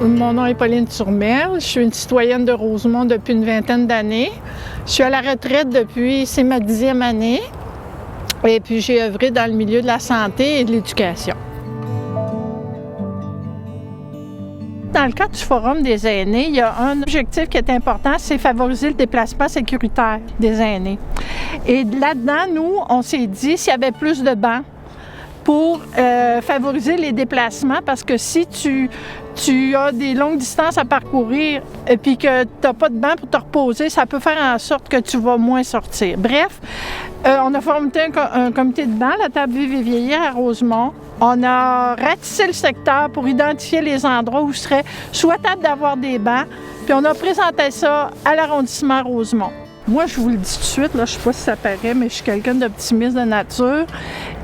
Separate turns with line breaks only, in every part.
Mon nom est Pauline Turmel. Je suis une citoyenne de Rosemont depuis une vingtaine d'années. Je suis à la retraite depuis, c'est ma 10e année. Et puis j'ai œuvré dans le milieu de la santé et de l'éducation. Dans le cadre du Forum des aînés, il y a un objectif qui est important, c'est favoriser le déplacement sécuritaire des aînés. Et là-dedans, nous, on s'est dit s'il y avait plus de bancs pour favoriser les déplacements, parce que si tu as des longues distances à parcourir et puis que tu n'as pas de banc pour te reposer, ça peut faire en sorte que tu vas moins sortir. Bref, on a formé un comité de banc, la table Vivre et Vieillir à Rosemont. On a ratissé le secteur pour identifier les endroits où il serait souhaitable d'avoir des bancs, puis on a présenté ça à l'arrondissement Rosemont. Moi, je vous le dis tout de suite, là, je ne sais pas si ça paraît, mais je suis quelqu'un d'optimiste de nature.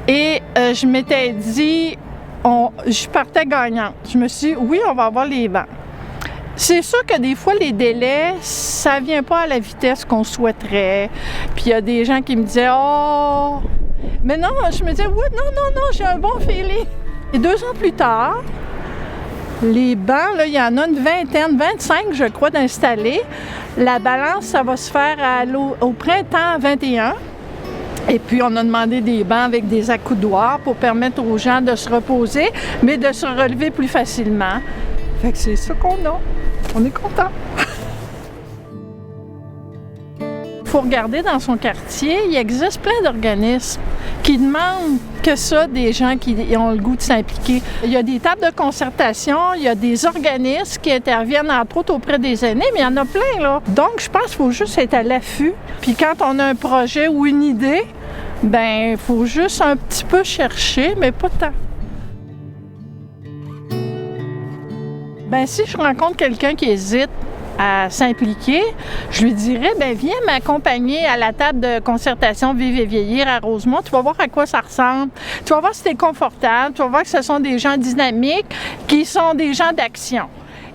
Et je m'étais dit, je partais gagnante. Je me suis dit, oui, on va avoir les bancs. C'est sûr que des fois, les délais, ça ne vient pas à la vitesse qu'on souhaiterait. Puis il y a des gens qui me disaient, oh! Mais non, je me disais, oui, non, j'ai un bon feeling. Et 2 ans plus tard, les bancs, là, il y en a une vingtaine, 25, je crois, d'installés. La balance, ça va se faire au printemps 21. Et puis, on a demandé des bancs avec des accoudoirs pour permettre aux gens de se reposer, mais de se relever plus facilement. Fait que c'est ça qu'on a. On est content. Il faut regarder dans son quartier, il existe plein d'organismes qui demandent que ça des gens qui ont le goût de s'impliquer. Il y a des tables de concertation, il y a des organismes qui interviennent entre autres auprès des aînés, mais il y en a plein, là. Donc, je pense qu'il faut juste être à l'affût. Puis quand on a un projet ou une idée, ben il faut juste un petit peu chercher, mais pas tant. Ben si je rencontre quelqu'un qui hésite à s'impliquer, je lui dirais, ben viens m'accompagner à la table de concertation Vivre et Vieillir à Rosemont. Tu vas voir à quoi ça ressemble. Tu vas voir si tu es confortable. Tu vas voir que ce sont des gens dynamiques qui sont des gens d'action.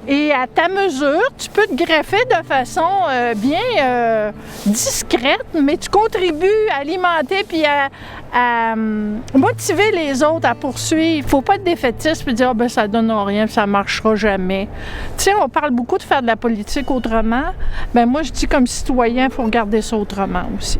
Et à ta mesure, tu peux te greffer de façon bien discrète, mais tu contribues à alimenter puis à motiver les autres à poursuivre. Il ne faut pas être défaitiste et dire « ben ça ne donne rien, ça ne marchera jamais ». Tu sais, on parle beaucoup de faire de la politique autrement. Ben moi, je dis comme citoyen, il faut regarder ça autrement aussi.